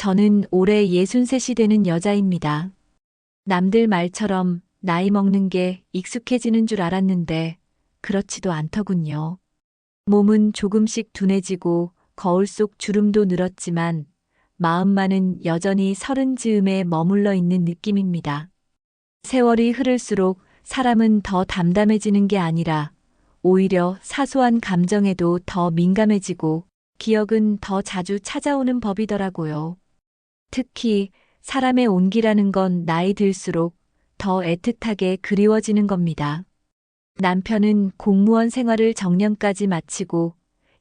저는 올해 63이 되는 여자입니다. 남들 말처럼 나이 먹는 게 익숙해지는 줄 알았는데 그렇지도 않더군요. 몸은 조금씩 둔해지고 거울 속 주름도 늘었지만 마음만은 여전히 서른 즈음에 머물러 있는 느낌입니다. 세월이 흐를수록 사람은 더 담담해지는 게 아니라 오히려 사소한 감정에도 더 민감해지고 기억은 더 자주 찾아오는 법이더라고요. 특히 사람의 온기라는 건 나이 들수록 더 애틋하게 그리워지는 겁니다. 남편은 공무원 생활을 정년까지 마치고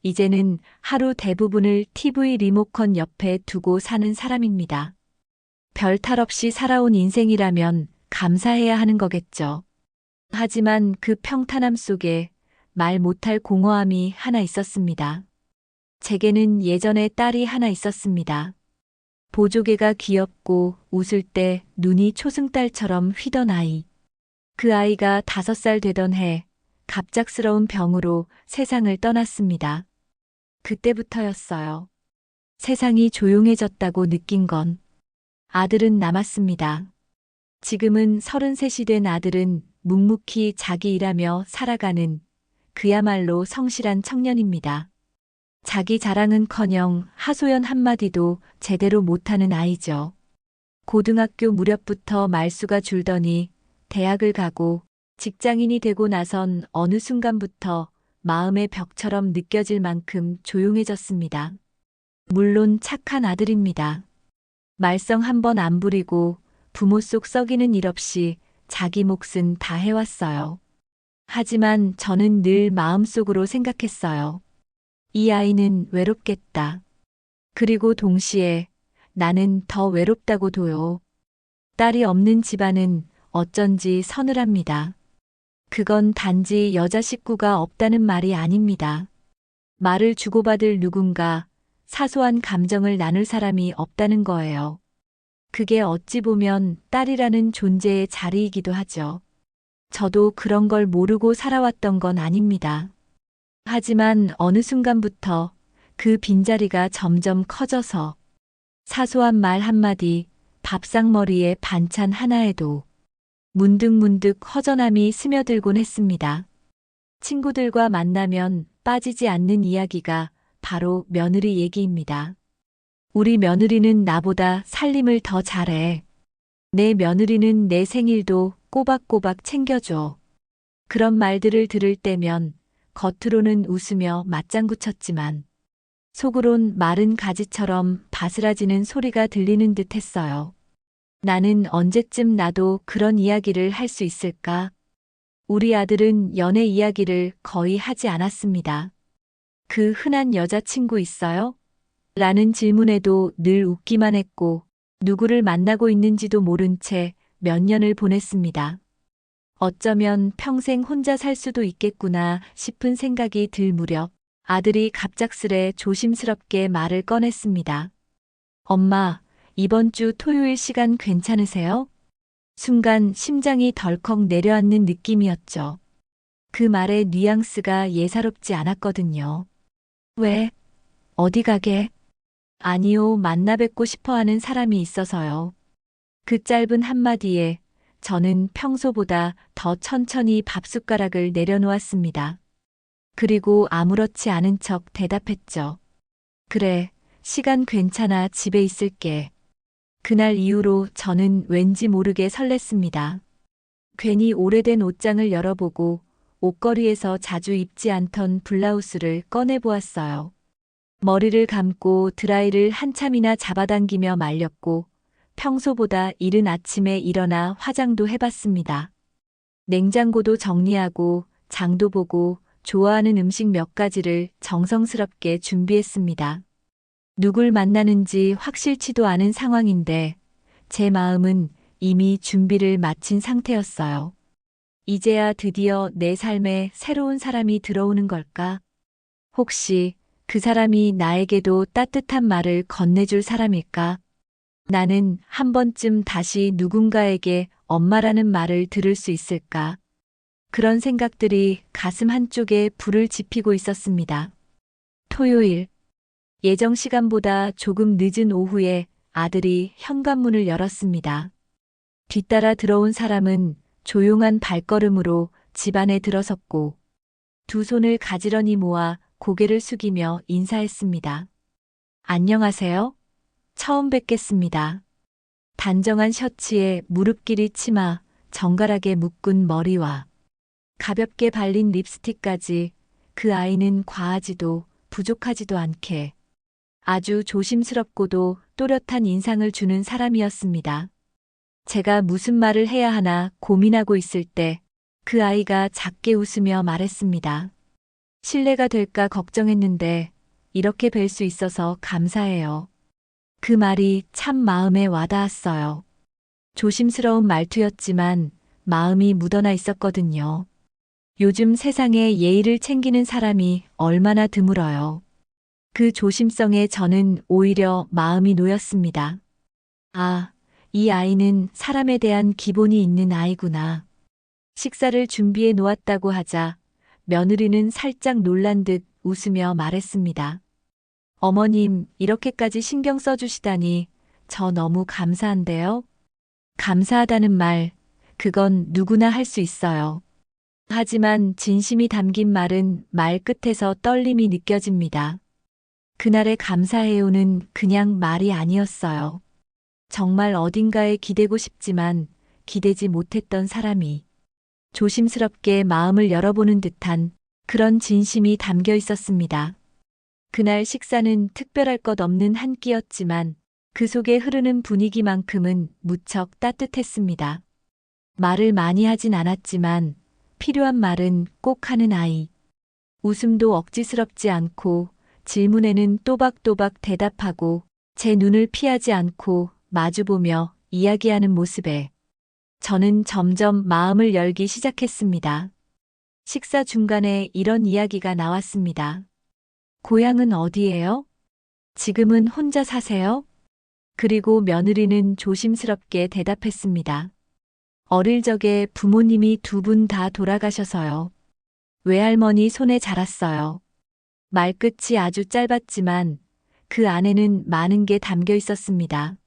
이제는 하루 대부분을 TV 리모컨 옆에 두고 사는 사람입니다. 별 탈 없이 살아온 인생이라면 감사해야 하는 거겠죠. 하지만 그 평탄함 속에 말 못할 공허함이 하나 있었습니다. 제게는 예전에 딸이 하나 있었습니다. 보조개가 귀엽고 웃을 때 눈이 초승달처럼 휘던 아이. 그 아이가 5살 되던 해 갑작스러운 병으로 세상을 떠났습니다. 그때부터였어요. 세상이 조용해졌다고 느낀 건. 아들은 남았습니다. 지금은 33이 된 아들은 묵묵히 자기 일하며 살아가는 그야말로 성실한 청년입니다. 자기 자랑은커녕 하소연 한마디도 제대로 못하는 아이죠. 고등학교 무렵부터 말수가 줄더니 대학을 가고 직장인이 되고 나선 어느 순간부터 마음의 벽처럼 느껴질 만큼 조용해졌습니다. 물론 착한 아들입니다. 말썽 한 번 안 부리고 부모 속 썩이는 일 없이 자기 몫은 다 해왔어요. 하지만 저는 늘 마음속으로 생각했어요. 이 아이는 외롭겠다. 그리고 동시에 나는 더 외롭다고도요. 딸이 없는 집안은 어쩐지 서늘합니다. 그건 단지 여자 식구가 없다는 말이 아닙니다. 말을 주고받을 누군가, 사소한 감정을 나눌 사람이 없다는 거예요. 그게 어찌 보면 딸이라는 존재의 자리이기도 하죠. 저도 그런 걸 모르고 살아왔던 건 아닙니다. 하지만 어느 순간부터 그 빈자리가 점점 커져서 사소한 말 한마디, 밥상머리에 반찬 하나에도 문득문득 허전함이 스며들곤 했습니다. 친구들과 만나면 빠지지 않는 이야기가 바로 며느리 얘기입니다. 우리 며느리는 나보다 살림을 더 잘해. 내 며느리는 내 생일도 꼬박꼬박 챙겨줘. 그런 말들을 들을 때면 겉으로는 웃으며 맞장구 쳤지만 속으론 마른 가지처럼 바스라지는 소리가 들리는 듯 했어요. 나는 언제쯤 나도 그런 이야기를 할 수 있을까? 우리 아들은 연애 이야기를 거의 하지 않았습니다. 그 흔한 여자친구 있어요? 라는 질문에도 늘 웃기만 했고 누구를 만나고 있는지도 모른 채 몇 년을 보냈습니다. 어쩌면 평생 혼자 살 수도 있겠구나 싶은 생각이 들 무렵 아들이 갑작스레 조심스럽게 말을 꺼냈습니다. 엄마, 이번 주 토요일 시간 괜찮으세요? 순간 심장이 덜컥 내려앉는 느낌이었죠. 그 말의 뉘앙스가 예사롭지 않았거든요. 왜? 어디 가게? 아니요, 만나 뵙고 싶어 하는 사람이 있어서요. 그 짧은 한마디에 저는 평소보다 더 천천히 밥숟가락을 내려놓았습니다. 그리고 아무렇지 않은 척 대답했죠. 그래, 시간 괜찮아, 집에 있을게. 그날 이후로 저는 왠지 모르게 설렜습니다. 괜히 오래된 옷장을 열어보고 옷걸이에서 자주 입지 않던 블라우스를 꺼내보았어요. 머리를 감고 드라이를 한참이나 잡아당기며 말렸고 평소보다 이른 아침에 일어나 화장도 해봤습니다. 냉장고도 정리하고 장도 보고 좋아하는 음식 몇 가지를 정성스럽게 준비했습니다. 누굴 만나는지 확실치도 않은 상황인데 제 마음은 이미 준비를 마친 상태였어요. 이제야 드디어 내 삶에 새로운 사람이 들어오는 걸까? 혹시 그 사람이 나에게도 따뜻한 말을 건네줄 사람일까? 나는 한 번쯤 다시 누군가에게 엄마라는 말을 들을 수 있을까? 그런 생각들이 가슴 한쪽에 불을 지피고 있었습니다. 토요일, 예정 시간보다 조금 늦은 오후에 아들이 현관문을 열었습니다. 뒤따라 들어온 사람은 조용한 발걸음으로 집 안에 들어섰고 두 손을 가지런히 모아 고개를 숙이며 인사했습니다. 안녕하세요. 처음 뵙겠습니다. 단정한 셔츠에 무릎 길이 치마, 정갈하게 묶은 머리와 가볍게 발린 립스틱까지 그 아이는 과하지도 부족하지도 않게 아주 조심스럽고도 또렷한 인상을 주는 사람이었습니다. 제가 무슨 말을 해야 하나 고민하고 있을 때 그 아이가 작게 웃으며 말했습니다. 실례가 될까 걱정했는데 이렇게 뵐 수 있어서 감사해요. 그 말이 참 마음에 와닿았어요. 조심스러운 말투였지만 마음이 묻어나 있었거든요. 요즘 세상에 예의를 챙기는 사람이 얼마나 드물어요. 그 조심성에 저는 오히려 마음이 놓였습니다. 아, 이 아이는 사람에 대한 기본이 있는 아이구나. 식사를 준비해 놓았다고 하자 며느리는 살짝 놀란 듯 웃으며 말했습니다. 어머님, 이렇게까지 신경 써주시다니 저 너무 감사한데요. 감사하다는 말, 그건 누구나 할 수 있어요. 하지만 진심이 담긴 말은 말 끝에서 떨림이 느껴집니다. 그날의 감사해요는 그냥 말이 아니었어요. 정말 어딘가에 기대고 싶지만 기대지 못했던 사람이 조심스럽게 마음을 열어보는 듯한 그런 진심이 담겨 있었습니다. 그날 식사는 특별할 것 없는 한 끼였지만 그 속에 흐르는 분위기만큼은 무척 따뜻했습니다. 말을 많이 하진 않았지만 필요한 말은 꼭 하는 아이. 웃음도 억지스럽지 않고 질문에는 또박또박 대답하고 제 눈을 피하지 않고 마주보며 이야기하는 모습에 저는 점점 마음을 열기 시작했습니다. 식사 중간에 이런 이야기가 나왔습니다. 고향은 어디예요? 지금은 혼자 사세요? 그리고 며느리는 조심스럽게 대답했습니다. 어릴 적에 부모님이 두 분 다 돌아가셔서요. 외할머니 손에 자랐어요. 말끝이 아주 짧았지만 그 안에는 많은 게 담겨 있었습니다.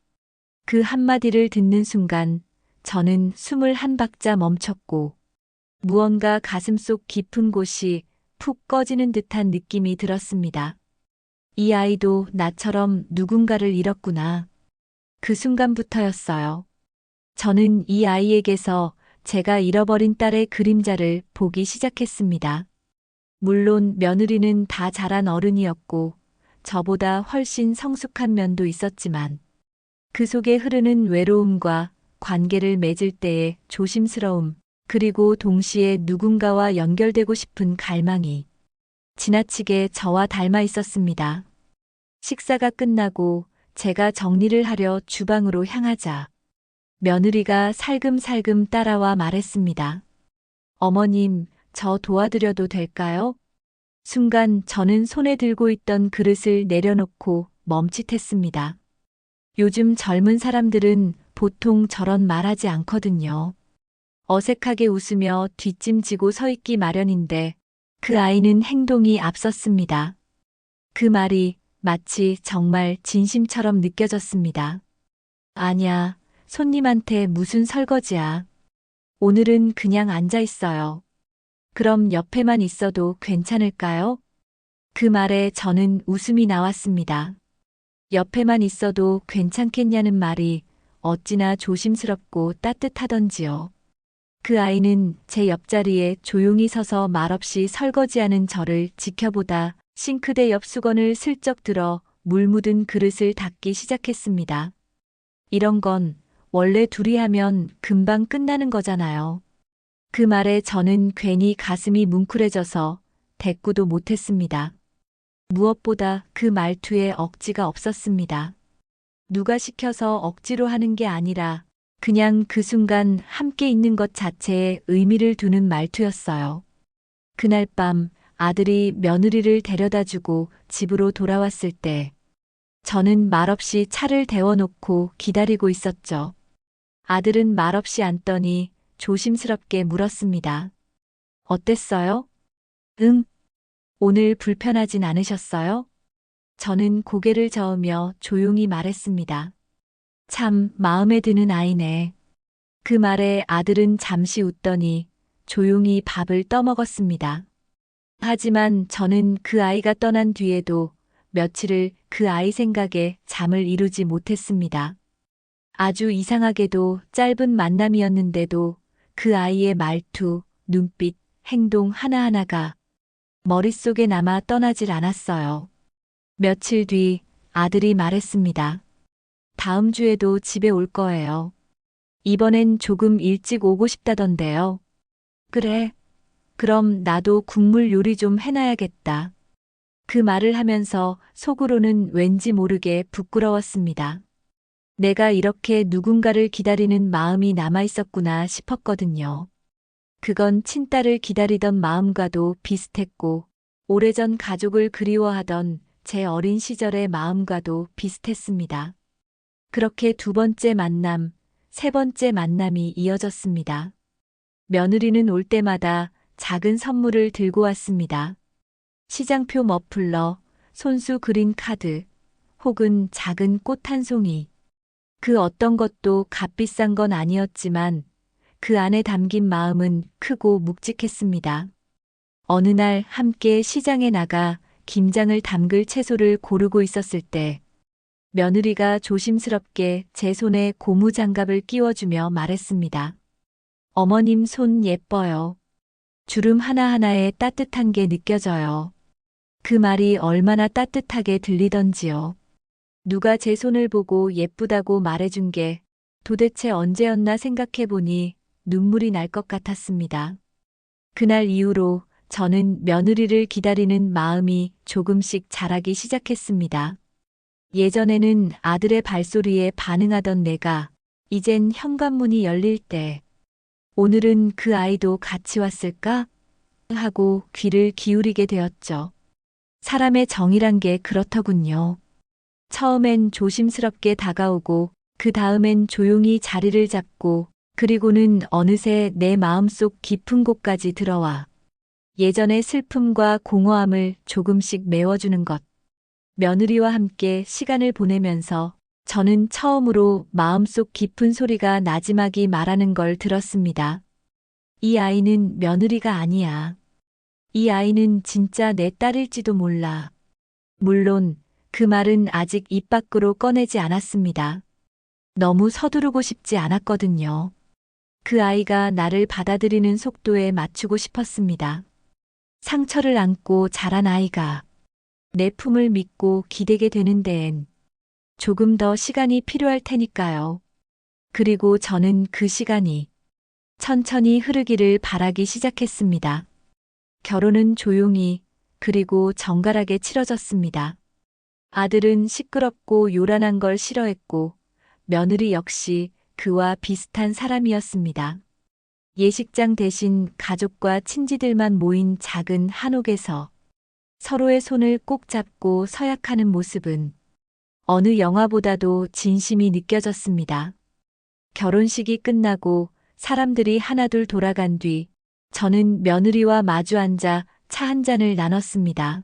그 한마디를 듣는 순간 저는 숨을 한 박자 멈췄고 무언가 가슴속 깊은 곳이 푹 꺼지는 듯한 느낌이 들었습니다. 이 아이도 나처럼 누군가를 잃었구나. 그 순간부터였어요. 저는 이 아이에게서 제가 잃어버린 딸의 그림자를 보기 시작했습니다. 물론 며느리는 다 자란 어른이었고 저보다 훨씬 성숙한 면도 있었지만 그 속에 흐르는 외로움과 관계를 맺을 때의 조심스러움, 그리고 동시에 누군가와 연결되고 싶은 갈망이 지나치게 저와 닮아 있었습니다. 식사가 끝나고 제가 정리를 하려 주방으로 향하자 며느리가 살금살금 따라와 말했습니다. 어머님, 저 도와드려도 될까요? 순간 저는 손에 들고 있던 그릇을 내려놓고 멈칫했습니다. 요즘 젊은 사람들은 보통 저런 말하지 않거든요. 어색하게 웃으며 뒷짐지고 서 있기 마련인데 그 아이는 행동이 앞섰습니다. 그 말이 마치 정말 진심처럼 느껴졌습니다. 아냐, 손님한테 무슨 설거지야. 오늘은 그냥 앉아 있어요. 그럼 옆에만 있어도 괜찮을까요? 그 말에 저는 웃음이 나왔습니다. 옆에만 있어도 괜찮겠냐는 말이 어찌나 조심스럽고 따뜻하던지요. 그 아이는 제 옆자리에 조용히 서서 말없이 설거지하는 저를 지켜보다 싱크대 옆 수건을 슬쩍 들어 물 묻은 그릇을 닦기 시작했습니다. 이런 건 원래 둘이 하면 금방 끝나는 거잖아요. 그 말에 저는 괜히 가슴이 뭉클해져서 대꾸도 못했습니다. 무엇보다 그 말투에 억지가 없었습니다. 누가 시켜서 억지로 하는 게 아니라 그냥 그 순간 함께 있는 것 자체에 의미를 두는 말투였어요. 그날 밤 아들이 며느리를 데려다주고 집으로 돌아왔을 때 저는 말없이 차를 데워놓고 기다리고 있었죠. 아들은 말없이 앉더니 조심스럽게 물었습니다. 어땠어요? 응. 오늘 불편하진 않으셨어요? 저는 고개를 저으며 조용히 말했습니다. 참 마음에 드는 아이네. 그 말에 아들은 잠시 웃더니 조용히 밥을 떠먹었습니다. 하지만 저는 그 아이가 떠난 뒤에도 며칠을 그 아이 생각에 잠을 이루지 못했습니다. 아주 이상하게도 짧은 만남이었는데도 그 아이의 말투, 눈빛, 행동 하나하나가 머릿속에 남아 떠나질 않았어요. 며칠 뒤 아들이 말했습니다. 다음 주에도 집에 올 거예요. 이번엔 조금 일찍 오고 싶다던데요. 그래. 그럼 나도 국물 요리 좀 해놔야겠다. 그 말을 하면서 속으로는 왠지 모르게 부끄러웠습니다. 내가 이렇게 누군가를 기다리는 마음이 남아 있었구나 싶었거든요. 그건 친딸을 기다리던 마음과도 비슷했고, 오래전 가족을 그리워하던 제 어린 시절의 마음과도 비슷했습니다. 그렇게 두 번째 만남, 세 번째 만남이 이어졌습니다. 며느리는 올 때마다 작은 선물을 들고 왔습니다. 시장표 머플러, 손수 그린 카드, 혹은 작은 꽃 한 송이. 그 어떤 것도 값비싼 건 아니었지만 그 안에 담긴 마음은 크고 묵직했습니다. 어느 날 함께 시장에 나가 김장을 담글 채소를 고르고 있었을 때 며느리가 조심스럽게 제 손에 고무장갑을 끼워주며 말했습니다. 어머님 손 예뻐요. 주름 하나하나에 따뜻한 게 느껴져요. 그 말이 얼마나 따뜻하게 들리던지요. 누가 제 손을 보고 예쁘다고 말해준 게 도대체 언제였나 생각해보니 눈물이 날 것 같았습니다. 그날 이후로 저는 며느리를 기다리는 마음이 조금씩 자라기 시작했습니다. 예전에는 아들의 발소리에 반응하던 내가 이젠 현관문이 열릴 때 오늘은 그 아이도 같이 왔을까? 하고 귀를 기울이게 되었죠. 사람의 정이란 게 그렇더군요. 처음엔 조심스럽게 다가오고 그 다음엔 조용히 자리를 잡고 그리고는 어느새 내 마음속 깊은 곳까지 들어와 예전의 슬픔과 공허함을 조금씩 메워주는 것. 며느리와 함께 시간을 보내면서 저는 처음으로 마음속 깊은 소리가 나지막이 말하는 걸 들었습니다. 이 아이는 며느리가 아니야. 이 아이는 진짜 내 딸일지도 몰라. 물론 그 말은 아직 입 밖으로 꺼내지 않았습니다. 너무 서두르고 싶지 않았거든요. 그 아이가 나를 받아들이는 속도에 맞추고 싶었습니다. 상처를 안고 자란 아이가 내 품을 믿고 기대게 되는 데엔 조금 더 시간이 필요할 테니까요. 그리고 저는 그 시간이 천천히 흐르기를 바라기 시작했습니다. 결혼은 조용히 그리고 정갈하게 치러졌습니다. 아들은 시끄럽고 요란한 걸 싫어했고 며느리 역시 그와 비슷한 사람이었습니다. 예식장 대신 가족과 친지들만 모인 작은 한옥에서 서로의 손을 꼭 잡고 서약하는 모습은 어느 영화보다도 진심이 느껴졌습니다. 결혼식이 끝나고 사람들이 하나둘 돌아간 뒤 저는 며느리와 마주 앉아 차 한 잔을 나눴습니다.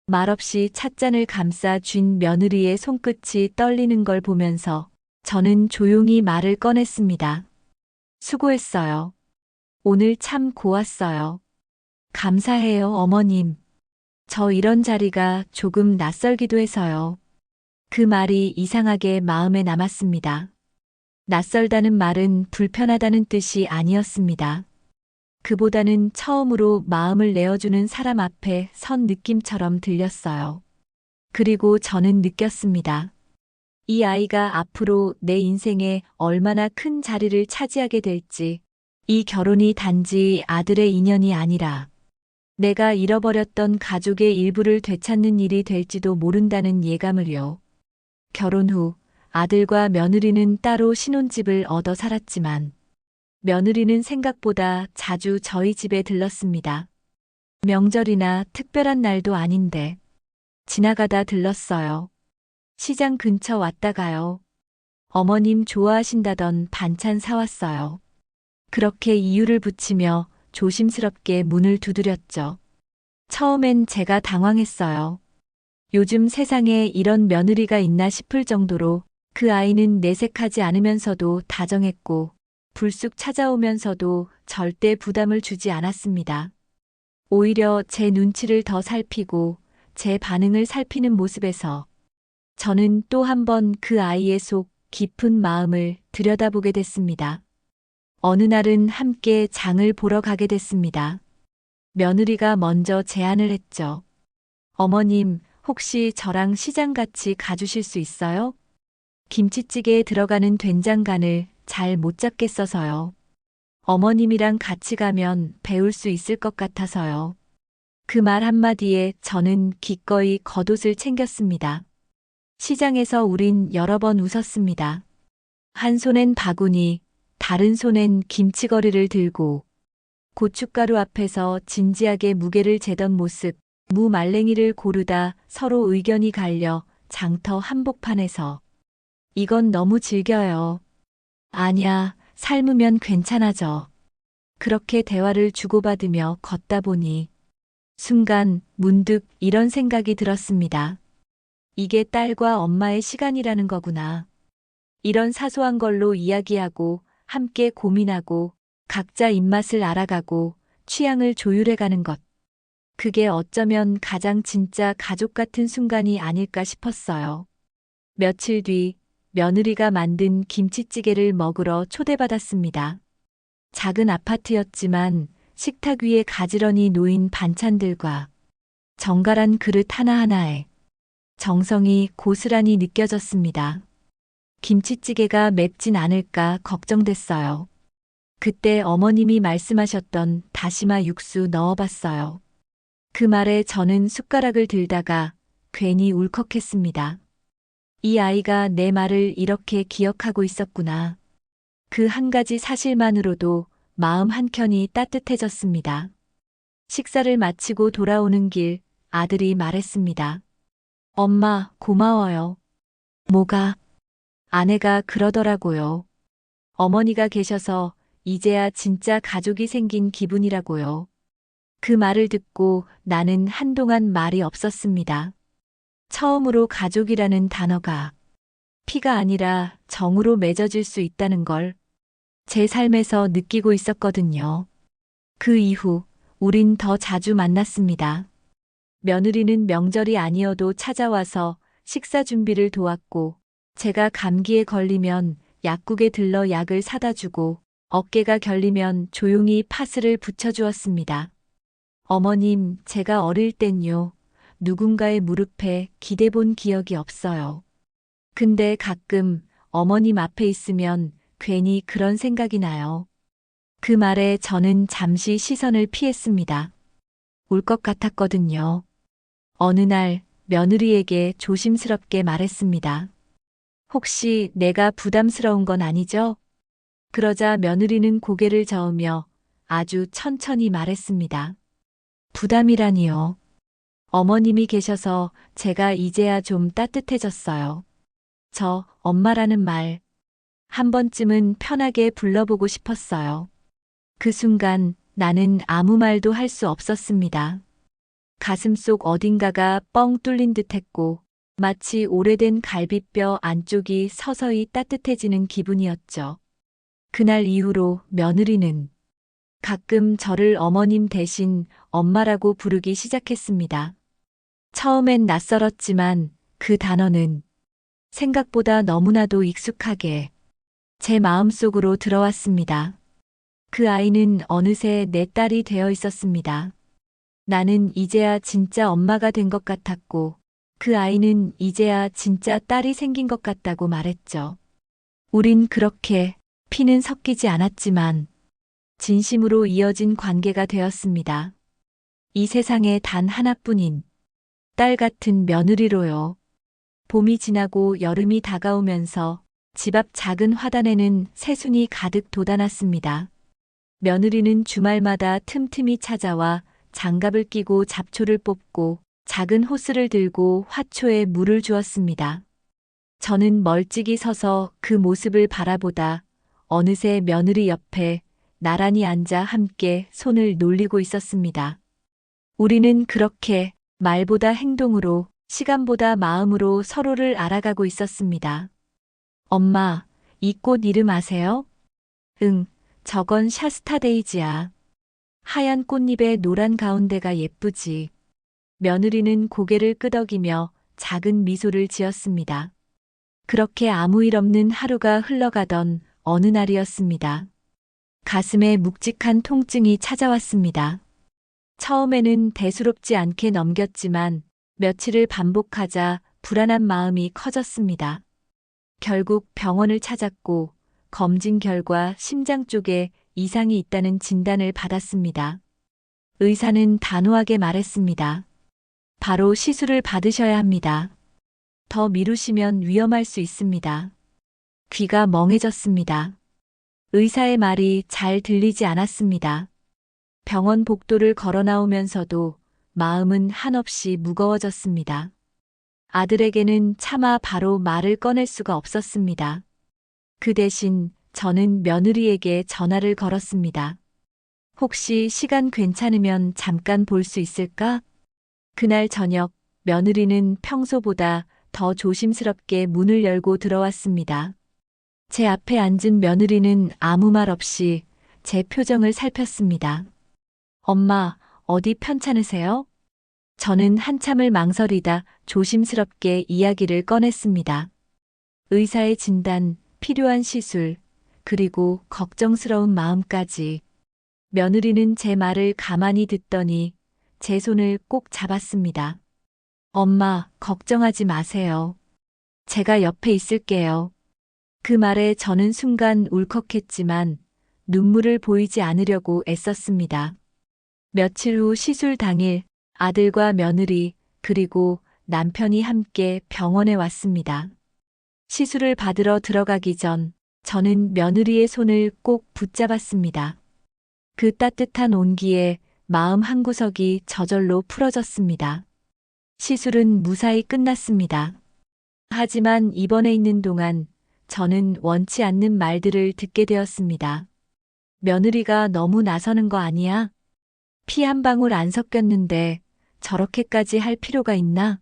말없이 찻잔을 감싸 쥔 며느리의 손끝이 떨리는 걸 보면서 저는 조용히 말을 꺼냈습니다. 수고했어요. 오늘 참 고왔어요. 감사해요, 어머님. 저 이런 자리가 조금 낯설기도 해서요. 그 말이 이상하게 마음에 남았습니다. 낯설다는 말은 불편하다는 뜻이 아니었습니다. 그보다는 처음으로 마음을 내어주는 사람 앞에 선 느낌처럼 들렸어요. 그리고 저는 느꼈습니다. 이 아이가 앞으로 내 인생에 얼마나 큰 자리를 차지하게 될지, 이 결혼이 단지 아들의 인연이 아니라 내가 잃어버렸던 가족의 일부를 되찾는 일이 될지도 모른다는 예감을요. 결혼 후 아들과 며느리는 따로 신혼집을 얻어 살았지만 며느리는 생각보다 자주 저희 집에 들렀습니다. 명절이나 특별한 날도 아닌데 지나가다 들렀어요. 시장 근처 왔다가요. 어머님 좋아하신다던 반찬 사왔어요. 그렇게 이유를 붙이며 조심스럽게 문을 두드렸죠. 처음엔 제가 당황했어요. 요즘 세상에 이런 며느리가 있나 싶을 정도로 그 아이는 내색하지 않으면서도 다정했고 불쑥 찾아오면서도 절대 부담을 주지 않았습니다. 오히려 제 눈치를 더 살피고 제 반응을 살피는 모습에서 저는 또 한 번 그 아이의 속 깊은 마음을 들여다보게 됐습니다. 어느 날은 함께 장을 보러 가게 됐습니다. 며느리가 먼저 제안을 했죠. 어머님, 혹시 저랑 시장 같이 가주실 수 있어요? 김치찌개에 들어가는 된장간을 잘 못 잡겠어서요. 어머님이랑 같이 가면 배울 수 있을 것 같아서요. 그 말 한마디에 저는 기꺼이 겉옷을 챙겼습니다. 시장에서 우린 여러 번 웃었습니다. 한 손엔 바구니, 다른 손엔 김치거리를 들고 고춧가루 앞에서 진지하게 무게를 재던 모습, 무말랭이를 고르다 서로 의견이 갈려 장터 한복판에서 이건 너무 질겨요. 아냐, 삶으면 괜찮아져. 그렇게 대화를 주고받으며 걷다 보니 순간 문득 이런 생각이 들었습니다. 이게 딸과 엄마의 시간이라는 거구나. 이런 사소한 걸로 이야기하고 함께 고민하고 각자 입맛을 알아가고 취향을 조율해가는 것. 그게 어쩌면 가장 진짜 가족 같은 순간이 아닐까 싶었어요. 며칠 뒤 며느리가 만든 김치찌개를 먹으러 초대받았습니다. 작은 아파트였지만 식탁 위에 가지런히 놓인 반찬들과 정갈한 그릇 하나하나에 정성이 고스란히 느껴졌습니다. 김치찌개가 맵진 않을까 걱정됐어요. 그때 어머님이 말씀하셨던 다시마 육수 넣어봤어요. 그 말에 저는 숟가락을 들다가 괜히 울컥했습니다. 이 아이가 내 말을 이렇게 기억하고 있었구나. 그 한 가지 사실만으로도 마음 한켠이 따뜻해졌습니다. 식사를 마치고 돌아오는 길 아들이 말했습니다. 엄마, 고마워요. 뭐가? 아내가 그러더라고요. 어머니가 계셔서 이제야 진짜 가족이 생긴 기분이라고요. 그 말을 듣고 나는 한동안 말이 없었습니다. 처음으로 가족이라는 단어가 피가 아니라 정으로 맺어질 수 있다는 걸 제 삶에서 느끼고 있었거든요. 그 이후 우린 더 자주 만났습니다. 며느리는 명절이 아니어도 찾아와서 식사 준비를 도왔고 제가 감기에 걸리면 약국에 들러 약을 사다 주고 어깨가 결리면 조용히 파스를 붙여주었습니다. 어머님, 제가 어릴 땐요. 누군가의 무릎에 기대본 기억이 없어요. 근데 가끔 어머님 앞에 있으면 괜히 그런 생각이 나요. 그 말에 저는 잠시 시선을 피했습니다. 울 것 같았거든요. 어느 날 며느리에게 조심스럽게 말했습니다. 혹시 내가 부담스러운 건 아니죠? 그러자 며느리는 고개를 저으며 아주 천천히 말했습니다. 부담이라니요. 어머님이 계셔서 제가 이제야 좀 따뜻해졌어요. 저 엄마라는 말 한 번쯤은 편하게 불러보고 싶었어요. 그 순간 나는 아무 말도 할 수 없었습니다. 가슴속 어딘가가 뻥 뚫린 듯했고 마치 오래된 갈비뼈 안쪽이 서서히 따뜻해지는 기분이었죠. 그날 이후로 며느리는 가끔 저를 어머님 대신 엄마라고 부르기 시작했습니다. 처음엔 낯설었지만 그 단어는 생각보다 너무나도 익숙하게 제 마음속으로 들어왔습니다. 그 아이는 어느새 내 딸이 되어 있었습니다. 나는 이제야 진짜 엄마가 된 것 같았고 그 아이는 이제야 진짜 딸이 생긴 것 같다고 말했죠. 우린 그렇게 피는 섞이지 않았지만 진심으로 이어진 관계가 되었습니다. 이 세상에 단 하나뿐인 딸 같은 며느리로요. 봄이 지나고 여름이 다가오면서 집 앞 작은 화단에는 새순이 가득 돋아났습니다. 며느리는 주말마다 틈틈이 찾아와 장갑을 끼고 잡초를 뽑고 작은 호스를 들고 화초에 물을 주었습니다. 저는 멀찍이 서서 그 모습을 바라보다 어느새 며느리 옆에 나란히 앉아 함께 손을 놀리고 있었습니다. 우리는 그렇게 말보다 행동으로, 시간보다 마음으로 서로를 알아가고 있었습니다. 엄마, 이 꽃 이름 아세요? 응, 저건 샤스타데이지야. 하얀 꽃잎에 노란 가운데가 예쁘지. 며느리는 고개를 끄덕이며 작은 미소를 지었습니다. 그렇게 아무 일 없는 하루가 흘러가던 어느 날이었습니다. 가슴에 묵직한 통증이 찾아왔습니다. 처음에는 대수롭지 않게 넘겼지만 며칠을 반복하자 불안한 마음이 커졌습니다. 결국 병원을 찾았고 검진 결과 심장 쪽에 이상이 있다는 진단을 받았습니다. 의사는 단호하게 말했습니다. 바로 시술을 받으셔야 합니다. 더 미루시면 위험할 수 있습니다. 귀가 멍해졌습니다. 의사의 말이 잘 들리지 않았습니다. 병원 복도를 걸어 나오면서도 마음은 한없이 무거워졌습니다. 아들에게는 차마 바로 말을 꺼낼 수가 없었습니다. 그 대신 저는 며느리에게 전화를 걸었습니다. 혹시 시간 괜찮으면 잠깐 볼 수 있을까? 그날 저녁 며느리는 평소보다 더 조심스럽게 문을 열고 들어왔습니다. 제 앞에 앉은 며느리는 아무 말 없이 제 표정을 살폈습니다. 엄마, 어디 편찮으세요? 저는 한참을 망설이다 조심스럽게 이야기를 꺼냈습니다. 의사의 진단, 필요한 시술, 그리고 걱정스러운 마음까지. 며느리는 제 말을 가만히 듣더니 제 손을 꼭 잡았습니다. 엄마, 걱정하지 마세요. 제가 옆에 있을게요. 그 말에 저는 순간 울컥했지만 눈물을 보이지 않으려고 애썼습니다. 며칠 후 시술 당일 아들과 며느리 그리고 남편이 함께 병원에 왔습니다. 시술을 받으러 들어가기 전 저는 며느리의 손을 꼭 붙잡았습니다. 그 따뜻한 온기에 마음 한구석이 저절로 풀어졌습니다. 시술은 무사히 끝났습니다. 하지만 입원해 있는 동안 저는 원치 않는 말들을 듣게 되었습니다. 며느리가 너무 나서는 거 아니야? 피 한 방울 안 섞였는데 저렇게까지 할 필요가 있나?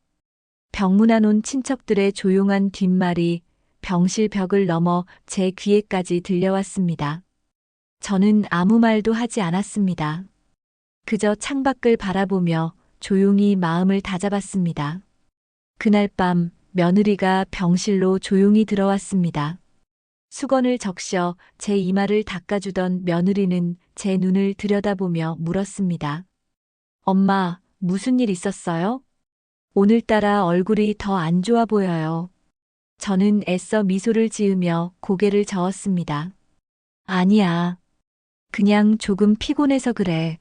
병문안 온 친척들의 조용한 뒷말이 병실 벽을 넘어 제 귀에까지 들려왔습니다. 저는 아무 말도 하지 않았습니다. 그저 창밖을 바라보며 조용히 마음을 다잡았습니다. 그날 밤 며느리가 병실로 조용히 들어왔습니다. 수건을 적셔 제 이마를 닦아주던 며느리는 제 눈을 들여다보며 물었습니다. 엄마, 무슨 일 있었어요? 오늘따라 얼굴이 더 안 좋아 보여요. 저는 애써 미소를 지으며 고개를 저었습니다. 아니야. 그냥 조금 피곤해서 그래.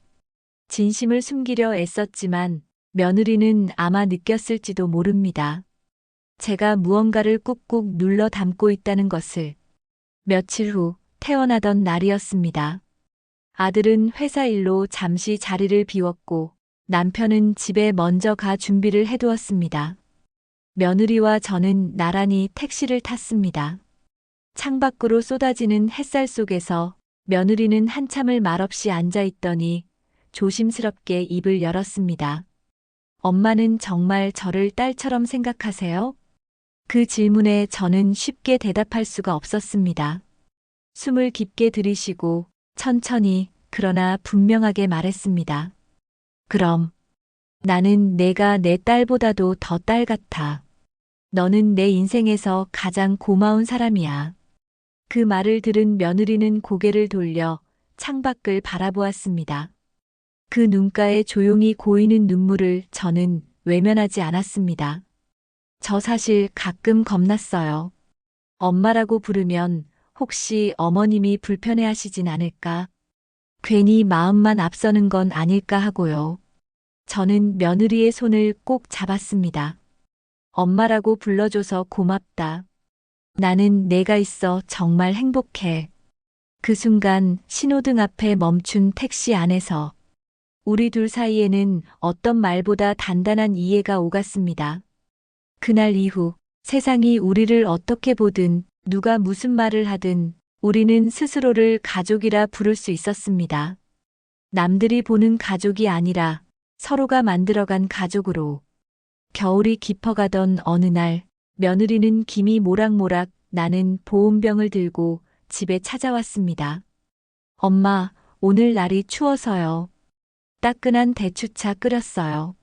진심을 숨기려 애썼지만 며느리는 아마 느꼈을지도 모릅니다. 제가 무언가를 꾹꾹 눌러 담고 있다는 것을. 며칠 후 퇴원하던 날이었습니다. 아들은 회사 일로 잠시 자리를 비웠고 남편은 집에 먼저 가 준비를 해두었습니다. 며느리와 저는 나란히 택시를 탔습니다. 창밖으로 쏟아지는 햇살 속에서 며느리는 한참을 말없이 앉아 있더니 조심스럽게 입을 열었습니다. 엄마는 정말 저를 딸처럼 생각하세요? 그 질문에 저는 쉽게 대답할 수가 없었습니다. 숨을 깊게 들이쉬고 천천히 그러나 분명하게 말했습니다. 그럼 나는 내가 내 딸보다도 더 딸 같아. 너는 내 인생에서 가장 고마운 사람이야. 그 말을 들은 며느리는 고개를 돌려 창밖을 바라보았습니다. 그 눈가에 조용히 고이는 눈물을 저는 외면하지 않았습니다. 저 사실 가끔 겁났어요. 엄마라고 부르면 혹시 어머님이 불편해하시진 않을까? 괜히 마음만 앞서는 건 아닐까 하고요. 저는 며느리의 손을 꼭 잡았습니다. 엄마라고 불러줘서 고맙다. 나는 내가 있어 정말 행복해. 그 순간 신호등 앞에 멈춘 택시 안에서 우리 둘 사이에는 어떤 말보다 단단한 이해가 오갔습니다. 그날 이후 세상이 우리를 어떻게 보든 누가 무슨 말을 하든 우리는 스스로를 가족이라 부를 수 있었습니다. 남들이 보는 가족이 아니라 서로가 만들어간 가족으로. 겨울이 깊어가던 어느 날 며느리는 김이 모락모락 나는 보온병을 들고 집에 찾아왔습니다. 엄마, 오늘 날이 추워서요. 따끈한 대추차 끓였어요.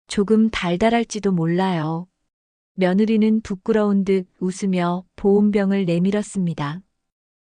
조금 달달할지도 몰라요. 며느리는 부끄러운 듯 웃으며 보온병을 내밀었습니다.